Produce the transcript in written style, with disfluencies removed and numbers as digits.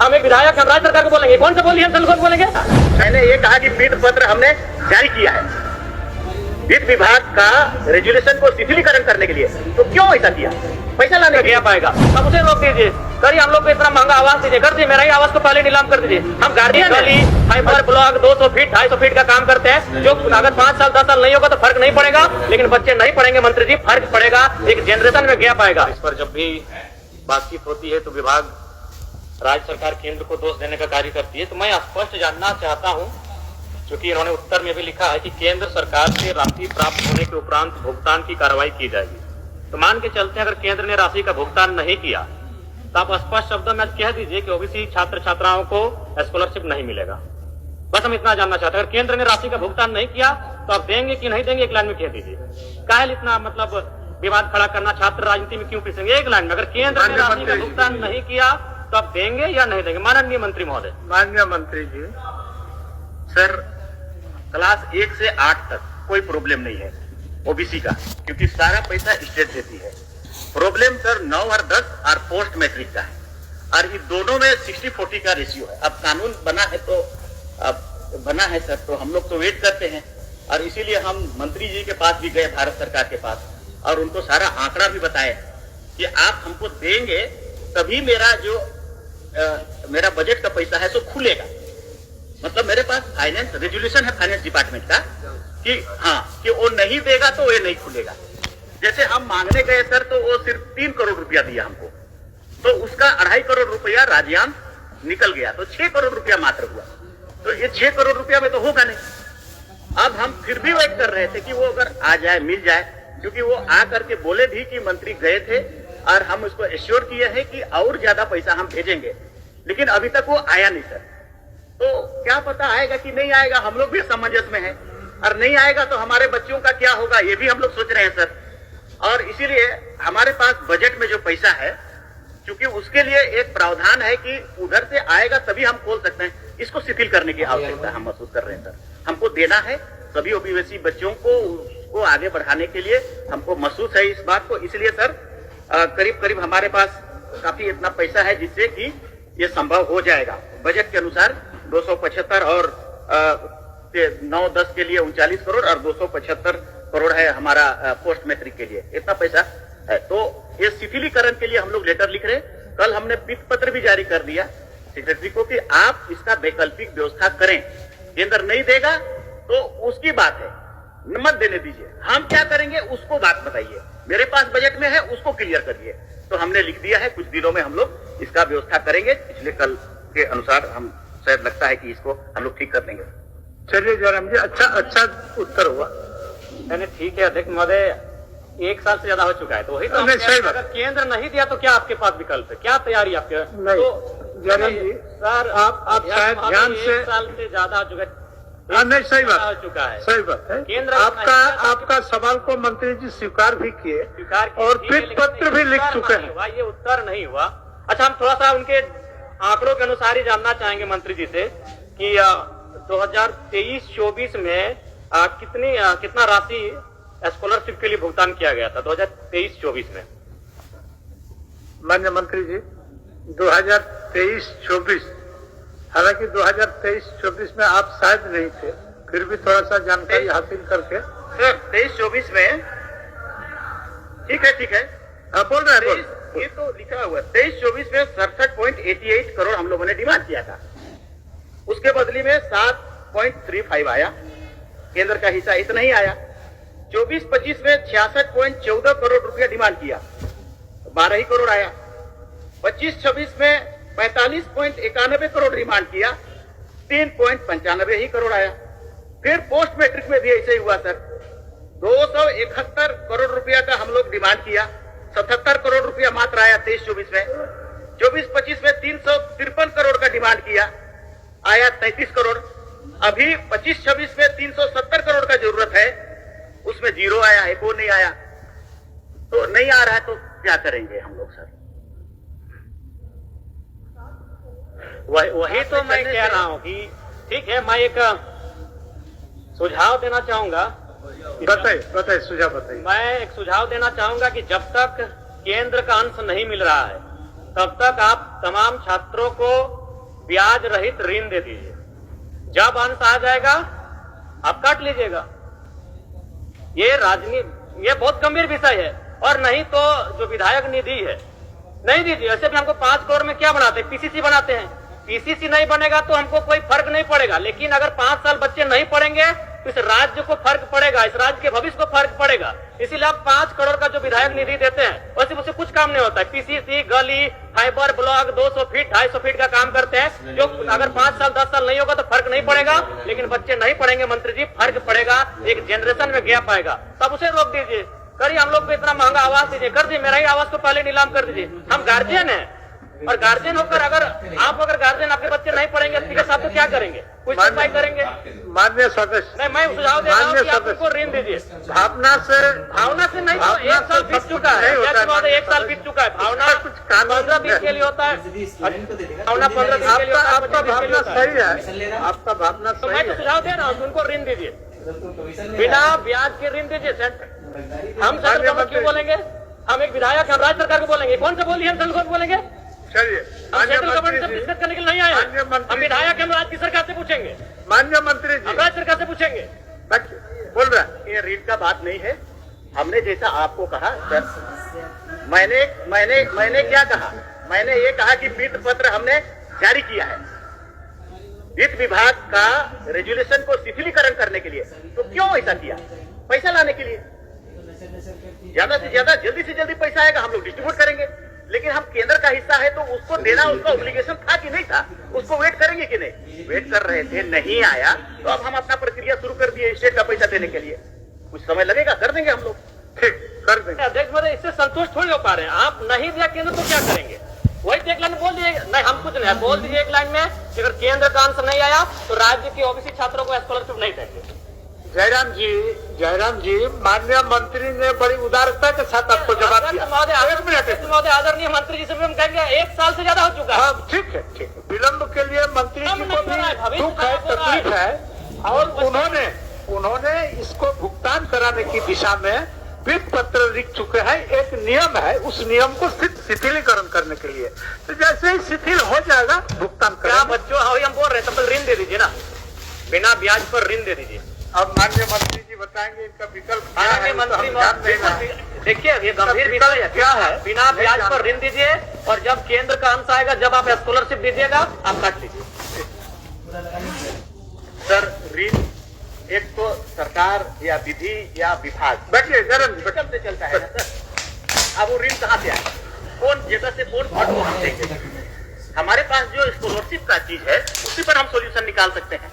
हम एक विधायक हम राज्य सरकार को बोलेंगे, कौन सा बोलिए हम बोलेंगे। मैंने ये कहा कि पीठ पत्र हमने जारी किया है वित्त विभाग का रेजुलेशन को शिथिलीकरण करने के लिए, तो क्यों ऐसा किया? पैसा लाने गया पाएगा, अब उसे रोक दीजिए। करिए, हम लोग को इतना महंगा आवास दीजिए, कर दीजिए, मेरा ही आवास को पहले नीलाम कर दीजिए। हम गार्डियन गली फाइबर ब्लॉक 200 फीट 250 फीट का काम करते हैं, जो अगर 5 साल 10 साल नहीं होगा तो फर्क नहीं पड़ेगा, लेकिन बच्चे नहीं पढ़ेंगे मंत्री जी, फर्क पड़ेगा, एक जनरेशन में गया पाएगा। इस पर जब भी बातचीत होती है तो विभाग राज्य सरकार केंद्र को दोष देने का कार्य करती है। तो मैं स्पष्ट जानना चाहता हूं, क्योंकि इन्होंने उत्तर में भी लिखा है कि केंद्र सरकार से राशि प्राप्त होने के उपरांत भुगतान की कार्रवाई की जाएगी। तो मान के चलते हैं अगर केंद्र ने राशि का भुगतान नहीं किया तो आप स्पष्ट शब्दों में कह दीजिए कि ओबीसी छात्र छात्राओं को स्कॉलरशिप नहीं मिलेगा। बस हम इतना जानना चाहते हैं, अगर केंद्र ने राशि का भुगतान नहीं किया तो आप देंगे कि नहीं देंगे, एक लाइन में कह दीजिए। काहे इतना मतलब विवाद खड़ा करना, छात्र राजनीति में क्यों पिसेंगे? एक लाइन में, अगर केंद्र ने राशि का भुगतान नहीं किया तो आप देंगे या नहीं देंगे? माननीय मंत्री महोदय। माननीय मंत्री जी, सर क्लास 1 से 8 तक कोई प्रॉब्लम नहीं है ओबीसी का, क्योंकि सारा पैसा स्टेट देती है। प्रॉब्लम सर 9 और 10 और पोस्ट मैट्रिक का है, और ये दोनों में 60-40 का रेशियो है। अब कानून बना है तो अब बना है सर, तो हम लोग तो वेट करते हैं, और इसीलिए हम मंत्री जी के पास भी गए, भारत सरकार के पास, और उनको सारा आंकड़ा भी बताया कि आप हमको देंगे तभी मेरा जो मेरा बजट का पैसा है सो खुलेगा। मतलब मेरे पास फाइनेंस रेजुलेशन है फाइनेंस डिपार्टमेंट का कि हाँ, कि वो नहीं देगा तो ये नहीं खुलेगा। जैसे हम मांगने गए सर, तो वो सिर्फ 3 करोड़ रुपया दिया हमको, तो उसका 2.5 करोड़ रुपया राज्यांश निकल गया, तो 6 करोड़ रुपया मात्र हुआ। तो ये 6 करोड़ रुपया में तो होगा नहीं। अब हम फिर भी वेट कर रहे थे कि वो अगर आ जाए, मिल जाए, क्योंकि वो आ करके बोले भी कि मंत्री गए थे और हम उसको एश्योर किए हैं कि और ज्यादा पैसा हम भेजेंगे, लेकिन अभी तक वो आया नहीं सर। तो क्या पता आएगा कि नहीं आएगा, हम लोग भी असमंजस में हैं, और नहीं आएगा तो हमारे बच्चों का क्या होगा, ये भी हम लोग सोच रहे हैं सर। और इसीलिए हमारे पास बजट में जो पैसा है, क्योंकि उसके लिए एक प्रावधान है कि उधर से आएगा तभी हम खोल सकते हैं, इसको शिथिल करने की आवश्यकता हम महसूस कर रहे हैं सर। हमको देना है सभी ओबीसी बच्चों को आगे बढ़ाने के लिए हमको महसूस है इस बात को। इसलिए सर करीब करीब हमारे पास काफी इतना पैसा है जिससे कि ये संभव हो जाएगा। बजट के अनुसार 275 और 9-10 के लिए 39 करोड़ और 275 करोड़ है हमारा पोस्ट मैट्रिक के लिए, इतना पैसा है। तो ये शिथिलीकरण के लिए हम लोग लेटर लिख रहे हैं। कल हमने पीठ पत्र भी जारी कर दिया सेक्रेटरी को कि आप इसका वैकल्पिक व्यवस्था करें। केंद्र नहीं देगा तो उसकी बात है, मत देने दीजिए, हम क्या करेंगे उसको बात बताइए। मेरे पास बजट में है, उसको क्लियर करिए। तो हमने लिख दिया है, कुछ दिनों में हम लोग इसका व्यवस्था करेंगे। पिछले कल के अनुसार हम शायद लगता है कि इसको हम लोग ठीक कर देंगे। चलिए जयराम जी, अच्छा उत्तर हुआ। यानी ठीक है अध्यक्ष महोदय, 1 साल से ज्यादा हो चुका है, तो वही तो अगर केंद्र नहीं दिया तो क्या आपके पास विकल्प है, क्या तैयारी आपके? नहीं तो जयराम जी सर आप शायद ध्यान से 1 साल से ज्यादा हो चुका है। नहीं, सही बात हो चुका है, सही बात है। केंद्र आपका सवाल को मंत्री जी स्वीकार भी किए और पीठ पत्र भी लिख चुके हैं। ये उत्तर नहीं हुआ। अच्छा, हम थोड़ा सा उनके आंकड़ों के अनुसार ही जानना चाहेंगे मंत्री जी से कि 2023-24 में कितना राशि स्कॉलरशिप के लिए भुगतान किया गया था 2023-24 में? माननीय मंत्री जी, 2023-24, हालांकि 2023-24 में आप शायद नहीं थे, फिर भी थोड़ा सा जानकारी हासिल करके। सर 23-24 में ठीक है आप बोल रहे हैं, ये तो लिखा हुआ है। 23-24 में 67.88 करोड़ हम लोगों ने डिमांड किया था, उसके बदले में 7.35 आया, केंद्र का हिस्सा इतना ही आया। 24-25 में 66.14 करोड़ रुपया डिमांड किया, 12 ही करोड़ आया। 25-26 में 45.91 करोड़ डिमांड किया, 3.95 ही करोड़ आया। फिर पोस्ट मैट्रिक में भी ऐसे ही हुआ सर, 271 करोड़ रुपया का हम लोग डिमांड किया, 77 करोड़ रुपया मात्र आया 23-24 में। 24-25 में 353 करोड़ का डिमांड किया, आया 33 करोड़। अभी 25-26 में 370 करोड़ का जरूरत है, उसमें 0 आया, एक और नहीं आया। तो नहीं आ रहा है तो क्या करेंगे हम लोग सर? वही तो मैं कह रहा हूँ कि ठीक है, मैं एक सुझाव देना चाहूंगा। बताइए सुझाव बताइए। मैं एक सुझाव देना चाहूंगा कि जब तक केंद्र का अंश नहीं मिल रहा है तब तक आप तमाम छात्रों को ब्याज रहित ऋण दे दीजिए। जब अंश आ जाएगा आप काट लीजिएगा। ये राजनीति, ये बहुत गंभीर विषय है। और नहीं तो जो विधायक निधि है नहीं दीजिए। ऐसे भी हमको 5 करोड़ में क्या बनाते हैं, पीसीसी बनाते हैं। पीसीसी नहीं बनेगा तो हमको कोई फर्क नहीं पड़ेगा, लेकिन अगर 5 साल बच्चे नहीं पढ़ेंगे तो इस राज्य को फर्क पड़ेगा, इस राज्य के भविष्य को फर्क पड़ेगा। इसीलिए आप 5 करोड़ का जो विधायक निधि देते हैं वैसे उससे कुछ काम नहीं होता है। पीसीसी, गली, फाइबर ब्लॉक 200 फीट 250 फीट का काम करते हैं, जो अगर 5 साल 10 साल नहीं होगा तो फर्क नहीं पड़ेगा, लेकिन बच्चे नहीं पढ़ेंगे मंत्री जी, फर्क पड़ेगा, एक जनरेशन में गैप आएगा। तब उसे रोक दीजिए। करिए हम लोग को इतना महंगा आवास दीजिए, कर दीजिए, मेरा ही आवास को पहले नीलाम कर दीजिए। हम गार्जियन हैं, और गार्जियन होकर अगर गार्जियन आपके बच्चे नहीं पढ़ेंगे ठीक है साहब तो क्या करेंगे, कुछ सुनवाई करेंगे? माननीय सदस्य, नहीं, मैं सुझाव दे रहा हूँ कि आप उनको ऋण दीजिए। भावना से नहीं तो 1 साल बीत चुका है, 1 साल बीत चुका है। भावना कुछ 15 दिन के लिए होता है, भावना 15 दिन के लिए होता है। आपका भावना सही है, आपका भावना तो सही मैं तो है। सुझाव दे रहा हूँ उनको ऋण दीजिए, बिना ब्याज के ऋण दीजिए। हम सेंट्रल गवर्नमेंट क्यों बोलेंगे? हम एक विधायक, हम राज्य सरकार को बोलेंगे। कौन से बोलिए हम सेंट्रल गवर्नमेंट बोलेंगे? चलिए, हम सेंट्रल गवर्नमेंट से डिस्कस करने के लिए नहीं आए हैं। हम विधायक हम राज्य की सरकार से पूछेंगे, माननीय मंत्री जी, हम राज्य सरकार से पूछेंगे। बोल रहा है ये ऋण का बात नहीं है। हमने जैसा आपको कहा सर, मैंने क्या कहा? मैंने ये कहा कि वित्त पत्र हमने जारी किया है वित्त विभाग का रेजुलेशन को शिथिलीकरण करने के लिए। तो क्यों ऐसा किया? पैसा लाने के लिए। ज्यादा से ज्यादा जल्दी से जल्दी पैसा आएगा, हम लोग डिस्ट्रीब्यूट करेंगे। लेकिन हम केंद्र का हिस्सा है तो उसको देना उसका ऑब्लिगेशन था कि नहीं था, उसको वेट करेंगे कि नहीं? वेट कर रहे थे, नहीं आया तो अब हम अपना प्रक्रिया शुरू कर दिए स्टेट का पैसा देने के लिए। कुछ समय लगेगा, कर देंगे हम लोग। ठीक, कर देंगे। अध्यक्ष महोदय, इससे संतुष्ट थोड़ी हो पा रहे हैं। आप नहीं दिया केंद्र तो क्या करेंगे? वही तो एक लाइन बोल दीजिए। नहीं, हम कुछ नहीं, बोल दीजिए एक लाइन में कि अगर केंद्र का अंश नहीं आया तो राज्य के ओबीसी छात्रों को स्कॉलरशिप नहीं देंगे। जयराम जी, माननीय मंत्री ने बड़ी उदारता के साथ आपको जवाब दिया। एक मिनट महोदय, आदरणीय मंत्री जी से भी हम कहेंगे 1 साल से ज्यादा हो चुका है। हाँ, ठीक है। विलम्ब के लिए मंत्री जी को भी दुख है, तकलीफ है, और उन्होंने इसको भुगतान कराने की दिशा में वित्त पत्र लिख चुके हैं। एक नियम है, उस नियम को शिथिलीकरण करने के लिए, तो जैसे ही शिथिल हो जाएगा भुगतान क्या करेंगे। बच्चों हम बोल रहे हैं तब तक ऋण दे दीजिए ना, बिना ब्याज पर ऋण दे दीजिए। अब माननीय मंत्री जी बताएंगे इनका विकल्प क्या है, माननीय तो हम ध्यान मंत्री देना है। देखिए ये गंभीर विषय है। क्या है? बिना ब्याज पर ऋण दीजिए, और जब केंद्र का अंश आएगा, जब आप स्कॉलरशिप दीजिएगा, आप काट लीजिए। सर, ऋण एक तो सरकार या विधि या विभाग बैठिए जरा, बटन से चलता है ना सर। अब वो ऋण कहाँ से आए? कौन जगह से कौन फंड को हम देंगे? हमारे पास जो स्कॉलरशिप का चीज है उसी पर हम सॉल्यूशन निकाल सकते हैं।